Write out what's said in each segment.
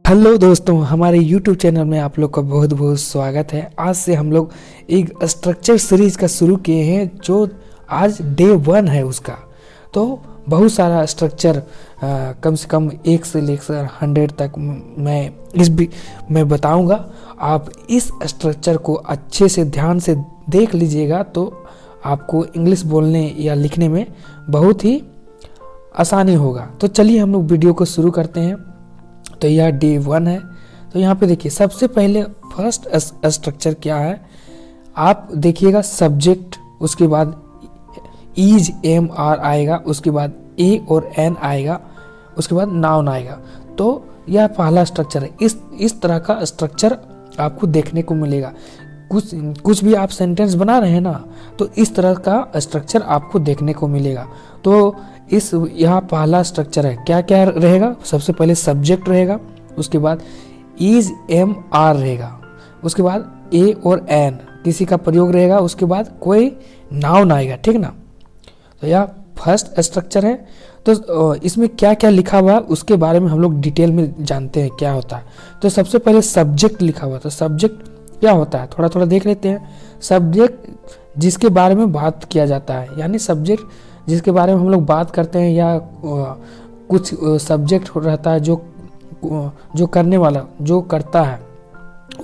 Hello दोस्तों, हमारे YouTube channel में आप लोग का बहुत बहुत स्वागत है। आज से हम लोग एक स्ट्रक्चर सीरीज का शुरू किए हैं जो आज डे 1 है उसका। तो बहुत सारा स्ट्रक्चर कम से कम 1 से लेकर 100 तक मैं बताऊंगा। आप इस स्ट्रक्चर को अच्छे से ध्यान से देख लीजिएगा तो आपको इंग्लिश बोलने या लिखने में बहुत ही आसानी होगा। तो चलिए हम लोग वीडियो को शुरू करते हैं। तो यह डे 1 है। तो यहाँ पे देखिए, सबसे पहले फर्स्ट स्ट्रक्चर क्या है आप देखिएगा। सब्जेक्ट, उसके बाद इज एम आर आएगा, उसके बाद ए और एन आएगा, उसके बाद नाउन आएगा। तो यह पहला स्ट्रक्चर है। इस तरह का स्ट्रक्चर आपको देखने को मिलेगा। कुछ भी आप सेंटेंस बना रहे हैं ना, तो इस तरह का स्ट्रक्चर आपको देखने को मिलेगा। तो इस यहाँ पहला स्ट्रक्चर है। क्या क्या रहेगा? सबसे पहले सब्जेक्ट रहेगा, उसके बाद इज एम आर रहेगा, उसके बाद ए और एन किसी का प्रयोग रहेगा, उसके बाद कोई नाउन आएगा। ठीक ना? तो यह फर्स्ट स्ट्रक्चर है। तो इसमें क्या क्या लिखा हुआ है उसके बारे में हम लोग डिटेल में जानते हैं क्या होता है। तो सबसे पहले सब्जेक्ट लिखा हुआ। तो सब्जेक्ट क्या होता है थोड़ा थोड़ा देख लेते हैं। सब्जेक्ट जिसके बारे में बात किया जाता है, यानी सब्जेक्ट जिसके बारे में हम लोग बात करते हैं, या कुछ सब्जेक्ट रहता है जो करने वाला जो करता है,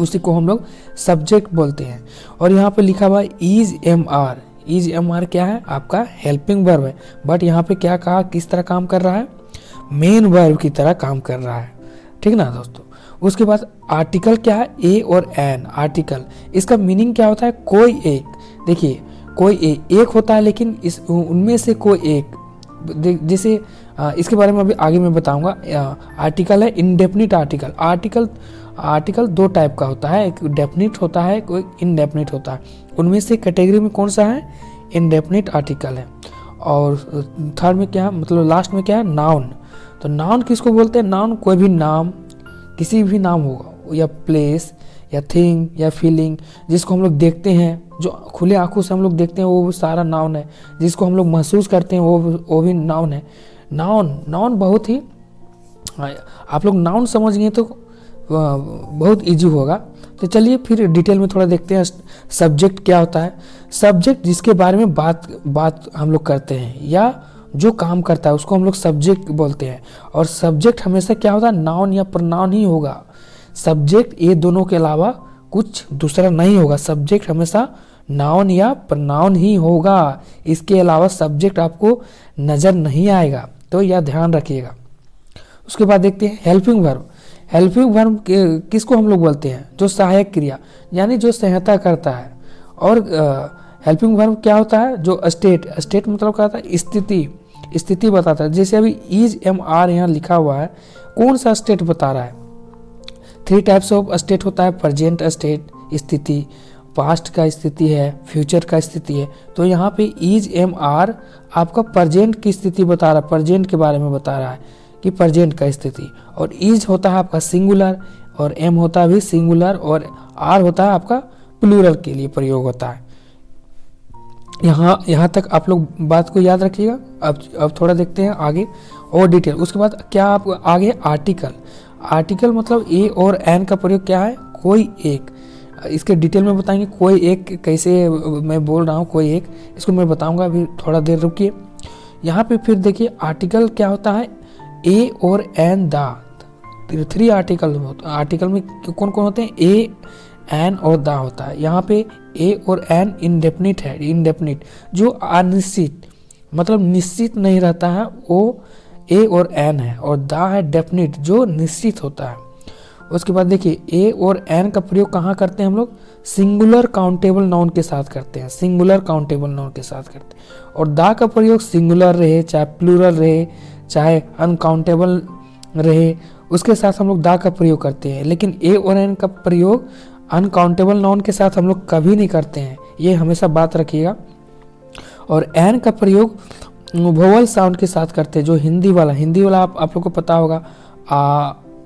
उसी को हम लोग सब्जेक्ट बोलते हैं। और यहाँ पे लिखा हुआ है is M R. Is M R क्या है? आपका हेल्पिंग वर्ब है। बट यहाँ पे क्या कहा, किस तरह काम कर रहा है? मेन वर्ब की तरह काम कर रहा है। ठीक ना दोस्तों? उसके बाद आर्टिकल क्या है? ए और एन आर्टिकल। इसका मीनिंग क्या होता है? कोई एक। देखिए, कोई एक होता है, लेकिन इस उनमें से कोई एक, जैसे इसके बारे में अभी आगे मैं बताऊंगा। आर्टिकल है इंडेफिनिट आर्टिकल। आर्टिकल दो टाइप का होता है, एक डेफिनिट होता है, कोई इनडेफिनिट होता है। उनमें से कैटेगरी में कौन सा है? इनडेफिनिट आर्टिकल है। और थर्ड में क्या, मतलब लास्ट में क्या है? नाउन। तो नाउन किसको बोलते हैं? नाउन कोई भी नाम, किसी भी नाम होगा, या प्लेस या थिंग या फीलिंग, जिसको हम लोग देखते हैं, जो खुले आंखों से हम लोग देखते हैं, वो सारा नाउन है। जिसको हम लोग महसूस करते हैं वो भी नाउन है। नाउन बहुत ही, आप लोग नाउन समझ गए तो बहुत इजी होगा। तो चलिए फिर डिटेल में थोड़ा देखते हैं सब्जेक्ट क्या होता है। सब्जेक्ट जिसके बारे में बात हम लोग करते हैं, या जो काम करता है, उसको हम लोग सब्जेक्ट बोलते हैं। और सब्जेक्ट हमेशा क्या होता है? नाउन या प्रोनाउन ही होगा। सब्जेक्ट ये दोनों के अलावा कुछ दूसरा नहीं होगा। सब्जेक्ट हमेशा नाउन या प्रोनाउन ही होगा। इसके अलावा सब्जेक्ट आपको नज़र नहीं आएगा, तो यह ध्यान रखिएगा। उसके बाद देखते हैं हेल्पिंग वर्ब। हेल्पिंग वर्ब किसको हम लोग बोलते हैं? जो सहायक क्रिया, यानी जो सहायता करता है। और हेल्पिंग वर्ब क्या होता है? जो स्टेट मतलब क्या होता है? स्थिति बताता है। जैसे अभी इज एम आर यहाँ लिखा हुआ है, कौन सा स्टेट बता रहा है? 3 टाइप्स ऑफ स्टेट होता है। प्रेजेंट स्टेट स्थिति, पास्ट का स्थिति है, फ्यूचर का स्थिति है। तो यहाँ पे इज एम आर आपका प्रेजेंट की स्थिति बता रहा है, प्रेजेंट के बारे में बता रहा है कि प्रेजेंट का स्थिति। और इज होता है आपका सिंगुलर, और एम होता है भी सिंगुलर, और आर होता है आपका प्लूरल के लिए प्रयोग होता है। यहाँ तक आप लोग बात को याद रखिएगा। अब थोड़ा देखते हैं आगे और डिटेल। उसके बाद क्या आप आगे आर्टिकल मतलब ए और एन का प्रयोग क्या है? कोई एक। इसके डिटेल में बताएंगे। कोई एक कैसे मैं बोल रहा हूँ, कोई एक, इसको मैं बताऊंगा। अभी थोड़ा देर रुकिए। यहाँ पे फिर देखिए आर्टिकल क्या होता है? ए और एन दा। 3 आर्टिकल में कौन कौन होते हैं? ए, एन और दा होता है। यहाँ पे ए और एन इंडेफिनिट है। इंडेफिनिट जो अनिश्चित, मतलब निश्चित नहीं रहता है, वो ए और एन है। और दा है डेफिनिट, जो निश्चित होता है। उसके बाद देखिए ए और एन का प्रयोग कहाँ करते हैं हम लोग? सिंगुलर काउंटेबल नाउन के साथ करते हैं। सिंगुलर काउंटेबल नाउन के साथ करते हैं। और दा का प्रयोग सिंगुलर रहे, चाहे प्लूरल रहे, चाहे अनकाउंटेबल रहे, उसके साथ हम लोग दा का प्रयोग करते हैं। लेकिन ए और एन का प्रयोग अनकाउंटेबल नाउन के साथ हम लोग कभी नहीं करते हैं, ये हमेशा बात रखिएगा। और एन का प्रयोग वोवल साउंड के साथ करते हैं। जो हिंदी वाला आप लोग को पता होगा,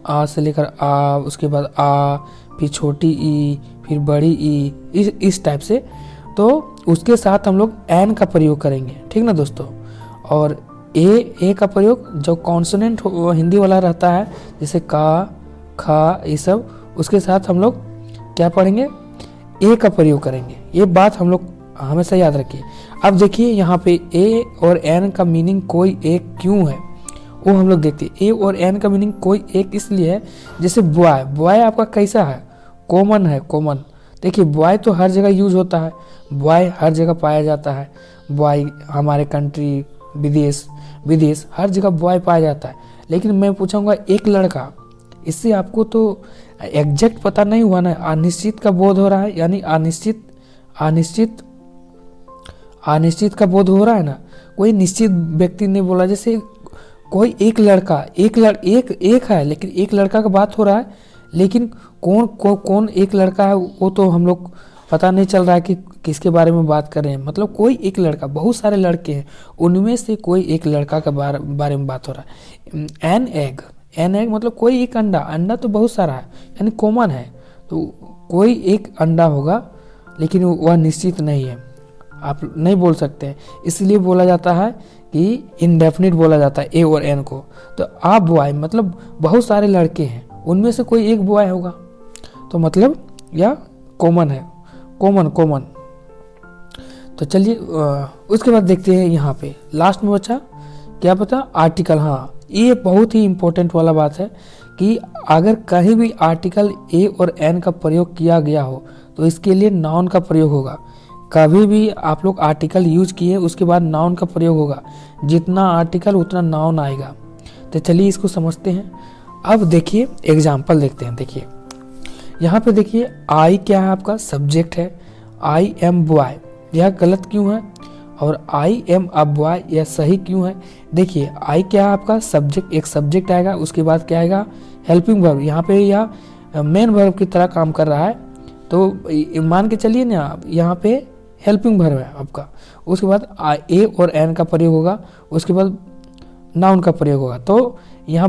आ से लेकर आ, उसके बाद आ, फिर छोटी ई, फिर बड़ी ई, इस टाइप से। तो उसके साथ हम लोग एन का प्रयोग करेंगे। ठीक ना दोस्तों? और ए का प्रयोग जो कॉन्सोनेंट हिंदी वाला रहता है, जैसे का, खा, ये सब, उसके साथ हम लोग क्या पढ़ेंगे, ए का प्रयोग करेंगे। ये बात हम लोग हमेशा याद रखिए। अब देखिए यहाँ पे ए और एन का मीनिंग कोई एक क्यों है, वो हम लोग देखते हैं। ए और एन का मीनिंग कोई एक इसलिए है, जैसे बॉय, बॉय आपका कैसा है, कॉमन है, कॉमन। देखिए बॉय तो हर जगह यूज होता है, बॉय हर जगह पाया जाता है, बॉय हमारे कंट्री, विदेश हर जगह बॉय पाया जाता है। लेकिन मैं पूछूंगा एक लड़का, इससे आपको तो एग्जैक्ट पता नहीं हुआ ना, अनिश्चित का बोध हो रहा है, यानी अनिश्चित का बोध हो रहा है ना। कोई निश्चित व्यक्ति ने बोला, जैसे कोई एक लड़का, एक है, लेकिन एक लड़का का बात हो रहा है, लेकिन कौन एक लड़का है वो तो हम लोग पता नहीं चल रहा है कि किसके बारे में बात कर रहे हैं। मतलब कोई एक लड़का, बहुत सारे लड़के हैं, उनमें से कोई एक लड़का के बारे में बात हो रहा है। एन एग मतलब कोई एक अंडा तो बहुत सारा है, यानी कॉमन है, तो कोई एक अंडा होगा, लेकिन वह निश्चित नहीं है, आप नहीं बोल सकते हैं। इसलिए बोला जाता है कि इनडेफिनिट बोला जाता है ए और एन को। तो आप बॉय मतलब बहुत सारे लड़के हैं, उनमें से कोई एक बॉय होगा, तो मतलब या कॉमन है, कॉमन। तो चलिए उसके बाद देखते हैं यहाँ पे लास्ट में बचा क्या पता, आर्टिकल। हाँ, ये बहुत ही इम्पोर्टेंट वाला बात है कि अगर कहीं भी आर्टिकल ए और एन का प्रयोग किया गया हो तो इसके लिए नाउन का प्रयोग होगा। कभी भी आप लोग आर्टिकल यूज किए उसके बाद नाउन का प्रयोग होगा, जितना आर्टिकल उतना नाउन आएगा। तो चलिए इसको समझते हैं। अब देखिए एग्जाम्पल देखते हैं। देखिए यहाँ पे देखिए आई क्या है, आपका सब्जेक्ट है, आई एम बॉय, यह गलत क्यों है, और आई एम अ बॉय यह सही क्यों है। देखिए आई क्या है आपका सब्जेक्ट, एक सब्जेक्ट आएगा, उसके बाद क्या आएगा, हेल्पिंग वर्ब। यहाँ पे यह मेन वर्ब की तरह काम कर रहा है, तो मान के चलिए ना यहाँ पे हेल्पिंग वर्ब है आपका। उसके बाद ए और एन का प्रयोग होगा, उसके बाद नाउन का प्रयोग होगा। तो यहाँ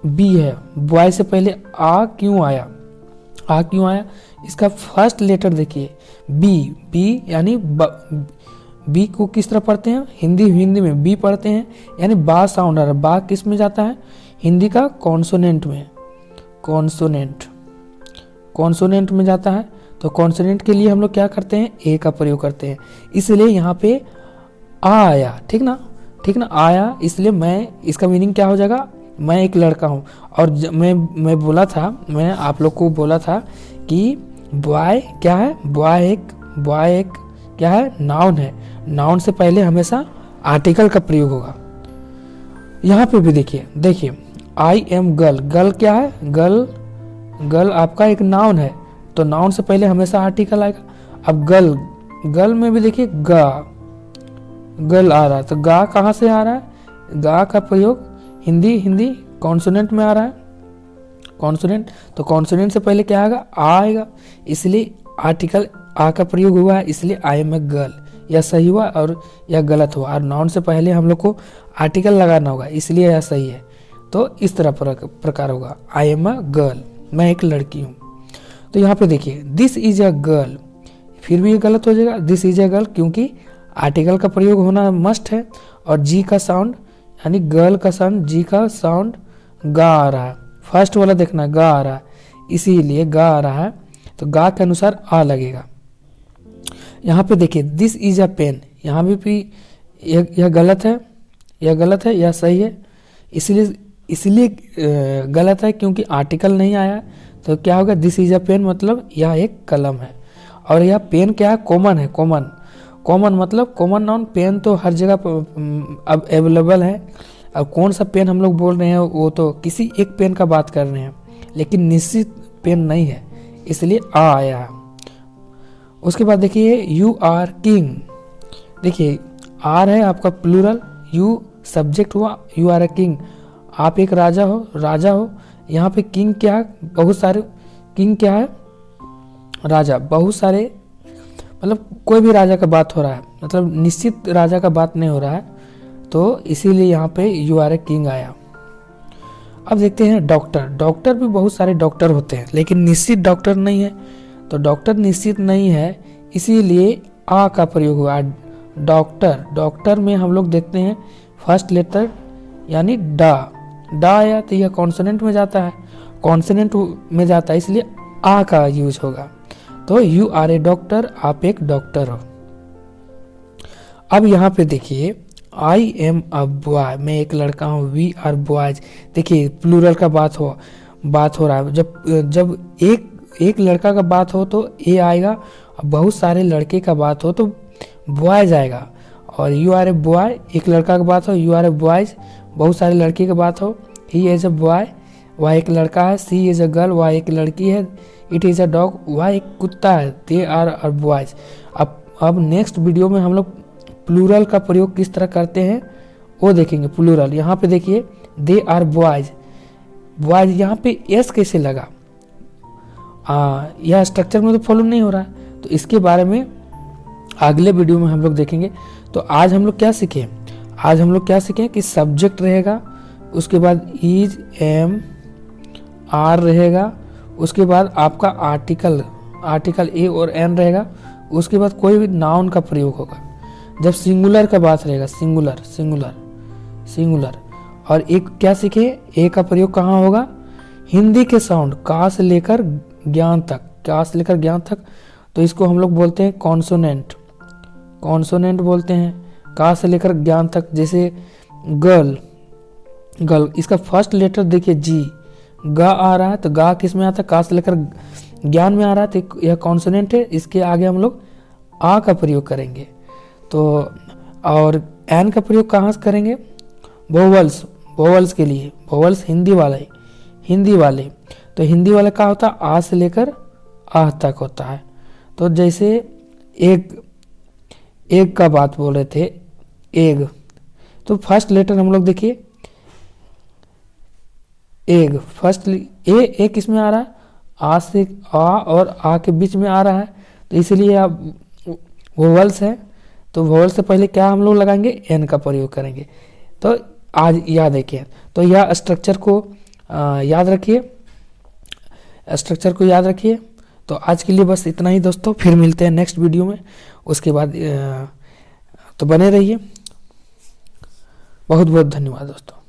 बी है, बॉय से पहले आ क्यों आया, इसका फर्स्ट लेटर देखिए बी यानी बी को किस तरह पढ़ते हैं, हिंदी में बी पढ़ते हैं, यानी बा साउंड आ रहा है। बा किस में जाता है, हिंदी का कॉन्सोनेंट में, कॉन्सोनेंट में जाता है। तो कॉन्सोनेंट के लिए हम लोग क्या करते हैं, ए का प्रयोग करते हैं, इसलिए यहाँ पे आ आया, ठीक ना आया। इसलिए मैं, इसका मीनिंग क्या हो जाएगा, मैं एक लड़का हूँ। और मैं बोला था, मैं आप लोग को बोला था कि बॉय क्या है, बॉय एक क्या है, नाउन है। नाउन से पहले हमेशा आर्टिकल का प्रयोग होगा। यहाँ पे भी देखिए आई एम गर्ल क्या है, गर्ल आपका एक नाउन है, तो नाउन से पहले हमेशा आर्टिकल आएगा। अब गर्ल में भी देखिए गर्ल आ रहा है, तो गा कहाँ से आ रहा है, गा का प्रयोग हिंदी कॉन्सोनेंट में आ रहा है, कॉन्सोनेंट। तो कॉन्सोनेंट से पहले क्या आएगा, आ आएगा, इसलिए आर्टिकल आ का प्रयोग हुआ है, इसलिए आई एम ए गर्ल। यह सही हुआ और यह गलत हुआ, और नाउन से पहले हम लोग को आर्टिकल लगाना होगा, इसलिए यह सही है। तो इस तरह प्रकार होगा, आई एम अ गर्ल, मैं एक लड़की हूँ। तो यहाँ पे देखिए दिस इज अ गर्ल, फिर भी ये गलत हो जाएगा, दिस इज अ गर्ल, क्योंकि आर्टिकल का प्रयोग होना मस्ट है। और जी का साउंड, यानी गर्ल का साउंड, जी का साउंड गा आ रहा है, फर्स्ट वाला देखना गा आ रहा है, इसीलिए गा आ रहा है, तो गा के अनुसार आ लगेगा। यहाँ पे देखिए दिस इज अ पेन, यहाँ भी यह गलत है, यह सही है, इसलिए गलत है क्योंकि आर्टिकल नहीं आया। तो क्या होगा, दिस इज अ पेन मतलब यह एक कलम है। और यह पेन क्या है, कॉमन है, कॉमन मतलब कॉमन नाउन। पेन तो हर जगह अब अवेलेबल है। अब कौन सा पेन हम लोग बोल रहे हैं, वो तो किसी एक पेन का बात कर रहे हैं, लेकिन निश्चित पेन नहीं है, इसलिए आ आया है। उसके बाद देखिए यू आर किंग, देखिए आर है आपका प्लूरल, यू सब्जेक्ट हुआ, यू आर ए किंग, आप एक राजा हो। यहाँ पे किंग क्या है, बहुत सारे, किंग क्या है, राजा, बहुत सारे, मतलब कोई भी राजा का बात हो रहा है, मतलब निश्चित राजा का बात नहीं हो रहा है, तो इसीलिए यहाँ पे यू आर ए किंग आया। अब देखते हैं डॉक्टर भी बहुत सारे डॉक्टर होते हैं, लेकिन निश्चित डॉक्टर नहीं है। तो डॉक्टर निश्चित नहीं है, इसीलिए आ का प्रयोग हुआ। डॉक्टर में हम लोग देखते हैं फर्स्ट लेटर यानी डा आया, तो यह कॉन्सोनेंट में जाता है। कॉन्सोनेंट में जाता है, इसलिए आ का यूज होगा। तो यू आर ए डॉक्टर, आप एक डॉक्टर हो। अब यहाँ पे देखिए आई एम अ बॉय, मैं एक लड़का हूँ। वी आर बॉयज, देखिए प्लूरल का बात हो रहा है। जब एक लड़का का बात हो तो ए आएगा, बहुत सारे लड़के का बात हो तो बॉयज आएगा। और यू आर ए बॉय, एक लड़का का बात हो, यू आर ए बॉयज, बहुत सारे लड़के का बात हो, ही इज अ बॉय, वह एक लड़का है। सी इज अ गर्ल, वह एक लड़की है। इट इज अ डॉग, वह एक कुत्ता है। They are boys. अब नेक्स्ट वीडियो में हम लोग प्लूरल का प्रयोग किस तरह करते हैं वो देखेंगे। प्लूरल यहाँ पे देखिए दे आर बॉयज, बॉयज यहाँ पे एस कैसे लगा, यह स्ट्रक्चर में तो फॉलो नहीं हो रहा है, तो इसके बारे में अगले वीडियो में हम लोग देखेंगे। तो आज हम लोग क्या सीखे, कि सब्जेक्ट रहेगा, उसके बाद इज एम आर रहेगा, उसके बाद आपका आर्टिकल ए और एन रहेगा, उसके बाद कोई भी नाउन का प्रयोग होगा। जब सिंगुलर का बात रहेगा, सिंगुलर। और एक क्या सीखे, ए का प्रयोग कहाँ होगा, हिंदी के साउंड का से लेकर ज्ञान तक, तो इसको हम लोग बोलते हैं कॉन्सोनेंट बोलते हैं, का से लेकर ज्ञान तक। जैसे गर्ल, इसका फर्स्ट लेटर देखिए जी, गा आ रहा है तो गा किस में आता है, का से लेकर ज्ञान में आ रहा है, तो यह कॉन्सोनेंट है। इसके आगे हम लोग आ का प्रयोग करेंगे। तो और एन का प्रयोग कहाँ से करेंगे, वोवल्स के लिए, वोवल्स हिंदी वाले, तो हिंदी वाला क्या होता है, आ से लेकर आह तक होता है। तो जैसे एग का बात बोल रहे थे, एग, तो फर्स्ट लेटर हम लोग देखिए एग, फर्स्ट ए किस में आ रहा है, आ से आ और आ के बीच में आ रहा है, तो इसलिए आप वोवल्स है। तो वोवल से पहले क्या हम लोग लगाएंगे, एन का प्रयोग करेंगे। तो आज याद रखिए, तो यह स्ट्रक्चर को याद रखिए। तो आज के लिए बस इतना ही दोस्तों, फिर मिलते हैं नेक्स्ट वीडियो में। उसके बाद तो बने रहिए। बहुत बहुत धन्यवाद दोस्तों।